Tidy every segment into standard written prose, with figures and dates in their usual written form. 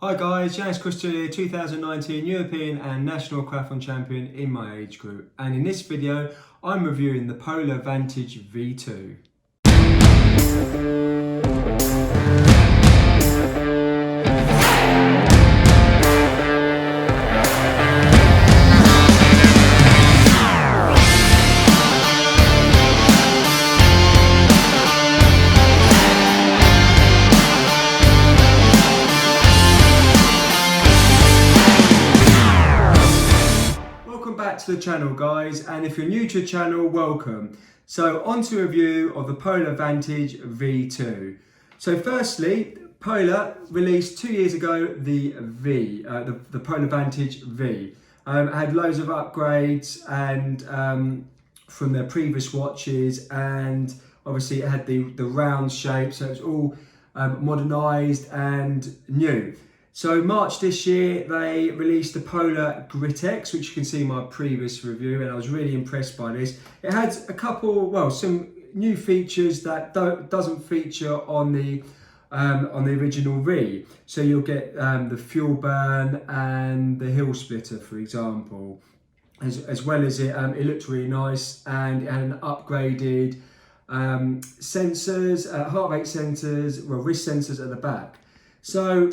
Hi guys, Yiannis Christodoulou, 2019 European and National Triathlon Champion in my age group, and in this video I'm reviewing the Polar Vantage V2. Welcome back to the channel guys, and if you're new to the channel, welcome. So on to a review of the Polar Vantage V2. So firstly, Polar released 2 years ago the Polar Vantage V. It had loads of upgrades and from their previous watches, and obviously it had the round shape, so it was all modernised and new. So March this year, they released the Polar Grit X, which you can see in my previous review, and I was really impressed by this. It had a couple, some new features that doesn't feature on the original V. So you'll get the fuel burn and the hill splitter, for example, as well as it looked really nice, and it had an upgraded sensors, heart rate sensors, wrist sensors at the back. So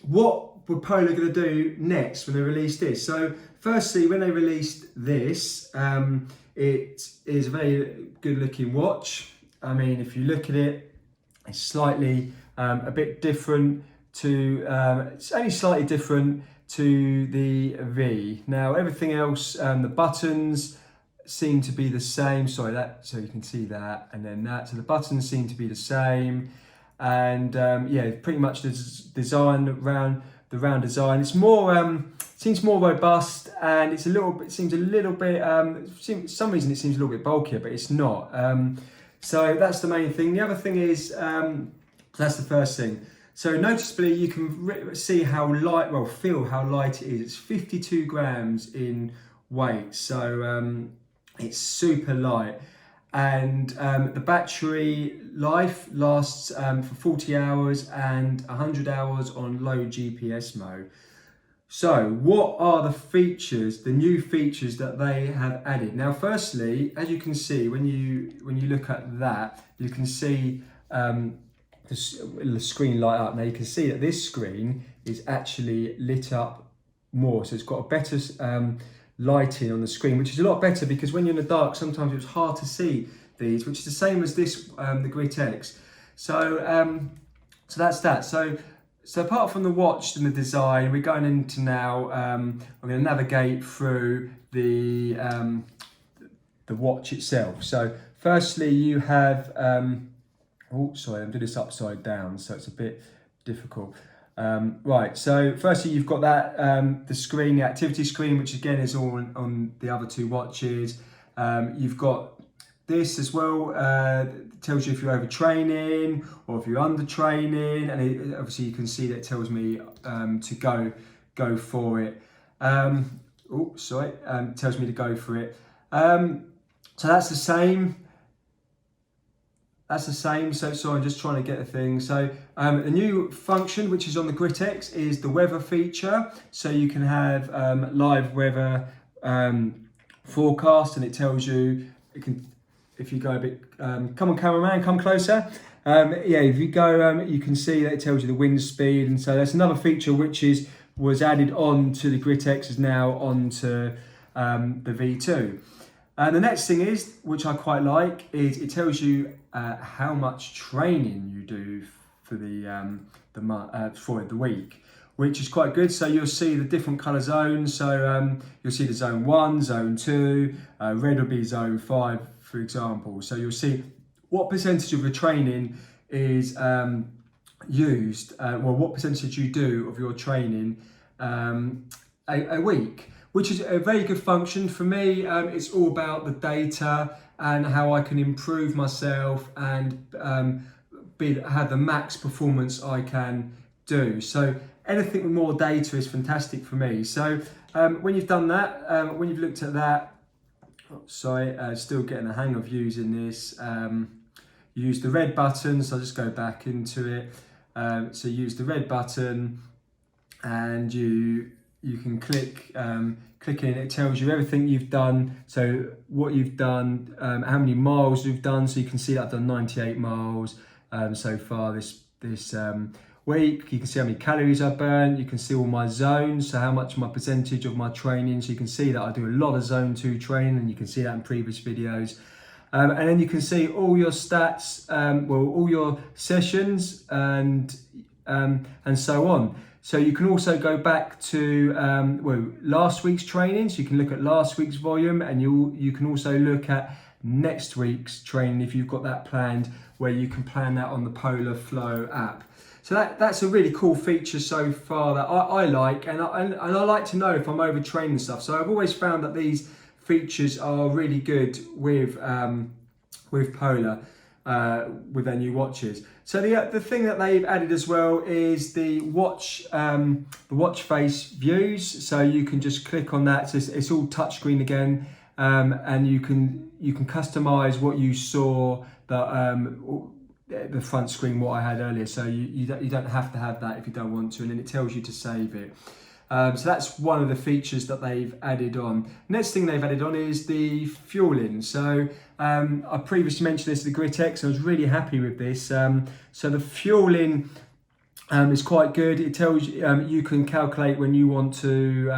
what were Polar going to do next when they released this? So firstly, when they released this, it is a very good looking watch. I mean, if you look at it, it's slightly a bit different to, it's only slightly different to the V. Now everything else, the buttons seem to be the same. Sorry, so you can see that, and then that. So the buttons seem to be the same. And yeah, pretty much the design around the round design. It's more seems more robust, and it's a little bit. Seems a little bit. For some reason, it seems a little bit bulkier, but it's not. So that's the main thing. The other thing is that's the first thing. So noticeably, you can see how light. Well, feel how light it is. It's 52 grams in weight, so it's super light. And the battery life lasts for 40 hours and 100 hours on low GPS mode. So what are the features, the new features that they have added? Now, firstly, as you can see, when you look at that, you can see the screen light up. Now you can see that this screen is actually lit up more. So it's got a better lighting on the screen, which is a lot better, because when you're in the dark, sometimes it's hard to see these, which is the same as this, the Grit X. So so that's that. So apart from the watch and the design, we're going into now, I'm going to navigate through the watch itself. So firstly, you have oh sorry, I'm doing this upside down, so it's a bit difficult. Right, so firstly you've got that the screen, the activity screen, which again is all on the other two watches. You've got this as well, it tells you if you're overtraining or if you're under training, and obviously you can see that it tells me to go for it. It tells me to go for it. So that's the same. That's the same. So I'm just trying to get the thing. So a new function which is on the Grit X is the weather feature. So you can have live weather forecast, and it tells you, if you go a bit, come on cameraman, come closer. Yeah, if you go, you can see that it tells you the wind speed, and so that's another feature which was added on to the Grit X, is now onto the V2. And the next thing is, which I quite like, is it tells you how much training you do for the week, which is quite good. So you'll see the different colour zones. So you'll see the zone 1, zone 2, red will be zone 5, for example. So you'll see what percentage of your training is used, what percentage you do of your training a week, which is a very good function. For me, it's all about the data and how I can improve myself and have the max performance I can do. So anything with more data is fantastic for me. So when you've done that, when you've looked at that, still getting the hang of using this, use the red button. So I'll just go back into it. So use the red button and you can click in. It tells you everything you've done, so what you've done, how many miles you've done. So you can see that I've done 98 miles so far this week. You can see how many calories I burned. You can see all my zones, so how much my percentage of my training. So you can see that I do a lot of zone 2 training, and you can see that in previous videos. And then you can see all your stats, all your sessions, and so on. So you can also go back to last week's training. So you can look at last week's volume, and you can also look at next week's training if you've got that planned, where you can plan that on the Polar Flow app. So that's a really cool feature so far that I like, and I like to know if I'm overtraining stuff. So I've always found that these features are really good with Polar, with their new watches. So the thing that they've added as well is the watch face views. So you can just click on that. So it's all touchscreen again, and you can customize what you saw, the front screen, what I had earlier. So you don't have to have that if you don't want to, and then it tells you to save it. So that's one of the features that they've added on. Next thing they've added on is the fueling. So I previously mentioned this, the GritX. I was really happy with this. So the fueling is quite good. It tells you you can calculate when you want to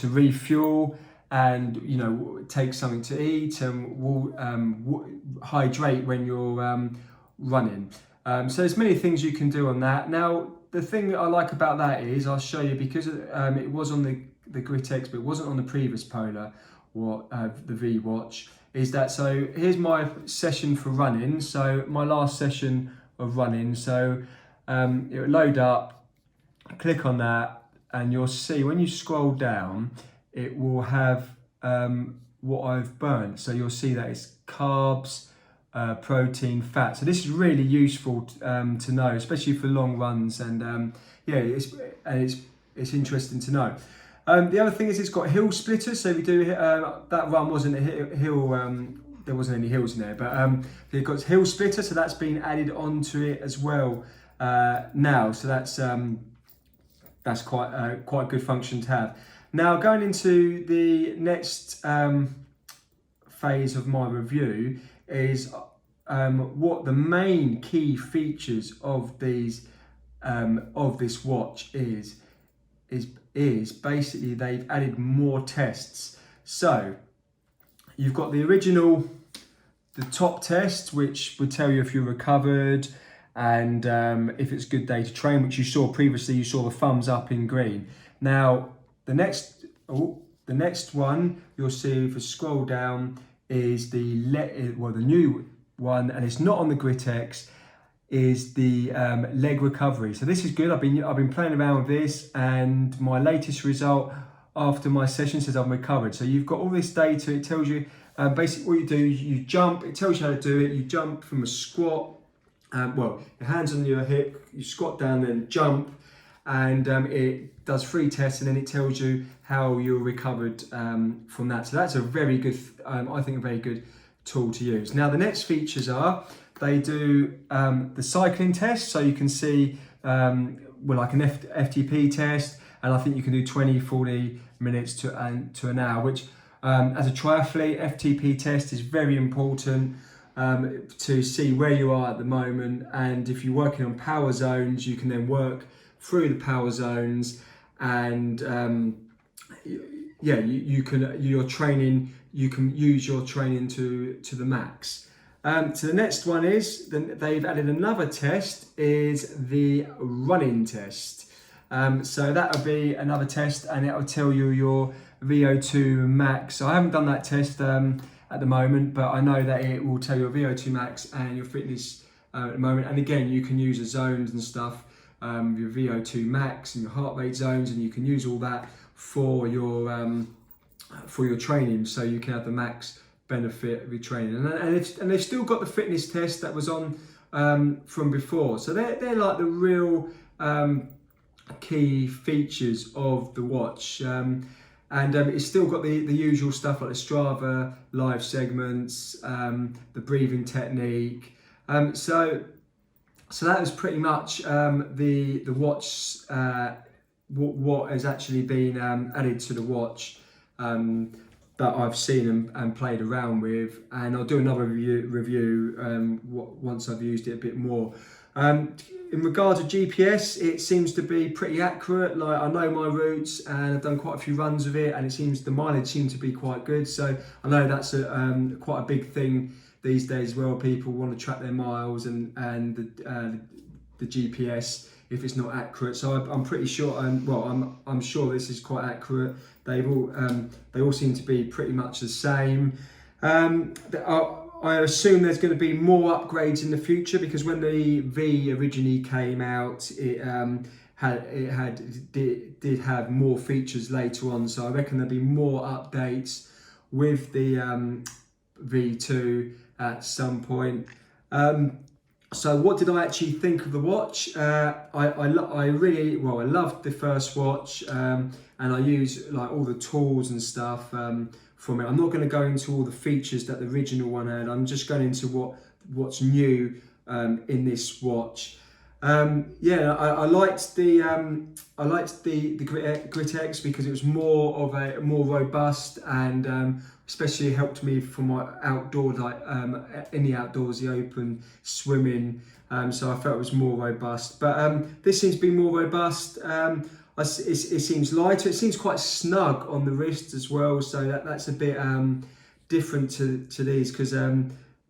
refuel, and take something to eat, and hydrate when you're running. So there's many things you can do on that. Now, the thing that I like about that is, I'll show you, because it was on the GritX, but it wasn't on the previous Polar, the V watch, is that, so here's my session for running. So my last session of running, so it will load up, click on that, and you'll see when you scroll down, it will have what I've burnt. So you'll see that it's carbs, protein, fat. So this is really useful to know, especially for long runs, and it's interesting to know. The other thing is it's got hill splitters. So if you do that run wasn't a hill, there wasn't any hills in there, but it got hill splitter, so that's been added onto it as well now. So that's quite a good function to have. Now, going into the next phase of my review is what the main key features of these of this watch is basically they've added more tests. So you've got the original, the top test, which would tell you if you're recovered and if it's a good day to train, which you saw previously. You saw the thumbs up in green. Now the next one you'll see, if you scroll down, is the new one, and it's not on the GritX, is the leg recovery. So this is good. I've been playing around with this, and my latest result after my session says I'm recovered. So you've got all this data. It tells you basically what you do. You jump. It tells you how to do it. You jump from a squat. Your hands on your hip. You squat down, then jump, and it does 3 tests, and then it tells you how you're recovered from that. So that's a very good, I think, a very good tool to use. Now the next features are, they do the cycling test, so you can see like an FTP test, and I think you can do 20-40 minutes to an hour, which as a triathlete, FTP test is very important to see where you are at the moment, and if you're working on power zones, you can then work through the power zones, and you can use your training to the max. So the next one is, they've added another test, is the running test. So that'll be another test, and it'll tell you your VO2 max. So I haven't done that test at the moment, but I know that it will tell you your VO2 max and your fitness at the moment. And again, you can use the zones and stuff, your VO2 max and your heart rate zones, and you can use all that for your training, so you can have the max benefit of your training. And they've still got the fitness test that was on from before. So they're like the real key features of the watch. And it's still got the usual stuff like the Strava live segments, the breathing technique. So So that was pretty much the watch, what has actually been added to the watch that I've seen and played around with, and I'll do another review once I've used it a bit more. In regard to GPS, it seems to be pretty accurate. Like, I know my routes and I've done quite a few runs with it, and the mileage seems to be quite good. So I know that's quite a big thing these days as well. People want to track their miles and the GPS if it's not accurate. So I'm pretty sure, I'm sure this is quite accurate. They all seem to be pretty much the same. I assume there's going to be more upgrades in the future, because when the V originally came out, it did have more features later on. So I reckon there'll be more updates with the V2 at some point. So what did I actually think of the watch? I loved the first watch, and I use like all the tools and stuff from it. I'm not going to go into all the features that the original one had. I'm just going into what's new in this watch. I liked the Grit X because it was more robust, and especially helped me for my outdoor, in the outdoors, the open swimming. So I felt it was more robust. But this seems to be more robust. It seems lighter. It seems quite snug on the wrist as well. So that's a bit different to these, because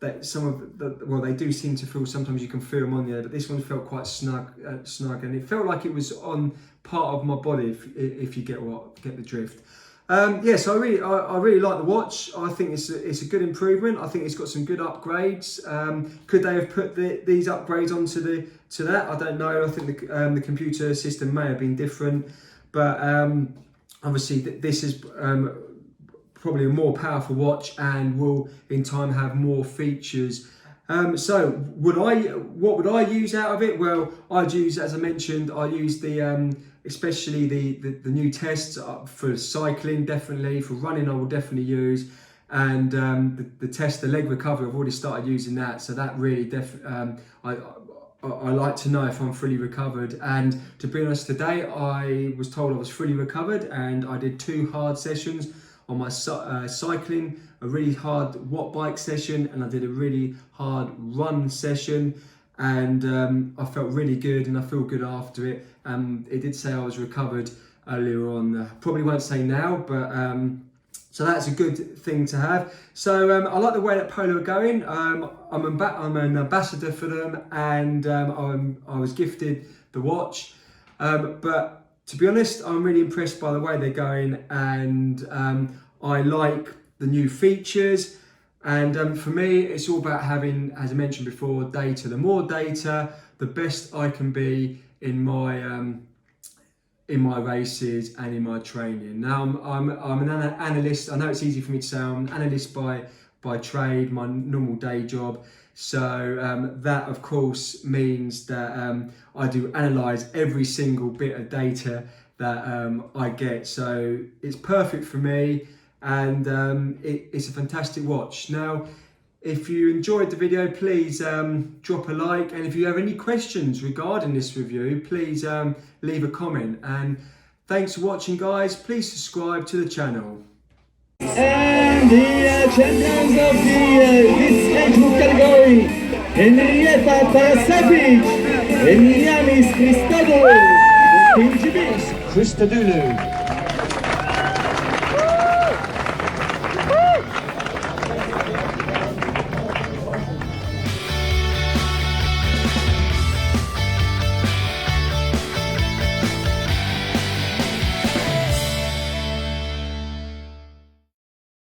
they do seem to feel, sometimes you can feel them on there, but this one felt quite snug, and it felt like it was on part of my body, if you get the drift. So I really like the watch. I think it's a good improvement. I think it's got some good upgrades. Could they have put these upgrades onto that? I don't know. I think the computer system may have been different, but obviously this is probably a more powerful watch and will in time have more features. So what would I use out of it? Well, I'd use, as I mentioned, I use especially the new tests for cycling, definitely. For running, I will definitely use, and the leg recovery, I've already started using that. So that really I like to know if I'm fully recovered. And to be honest, today I was told I was fully recovered, and I did 2 hard sessions on my cycling, a really hard watt bike session, and I did a really hard run session, and I felt really good, and I feel good after it. It did say I was recovered earlier on. Probably won't say now, but so that's a good thing to have. So I like the way that Polar are going. I'm an ambassador for them, and I was gifted the watch, but to be honest, I'm really impressed by the way they're going, and I like the new features. And for me, it's all about having, as I mentioned before, data. The more data, the best I can be in my races and in my training. Now, I'm an analyst. I know it's easy for me to say. I'm an analyst by trade, my normal day job. So that, of course, means that I do analyse every single bit of data that I get. So it's perfect for me, and it's a fantastic watch. Now, if you enjoyed the video, please drop a like, and if you have any questions regarding this review, please leave a comment. And thanks for watching, guys. Please subscribe to the channel. And the champions of this age group category, Henrietta Pacific and Yiannis Christodoulou. Christodoulou.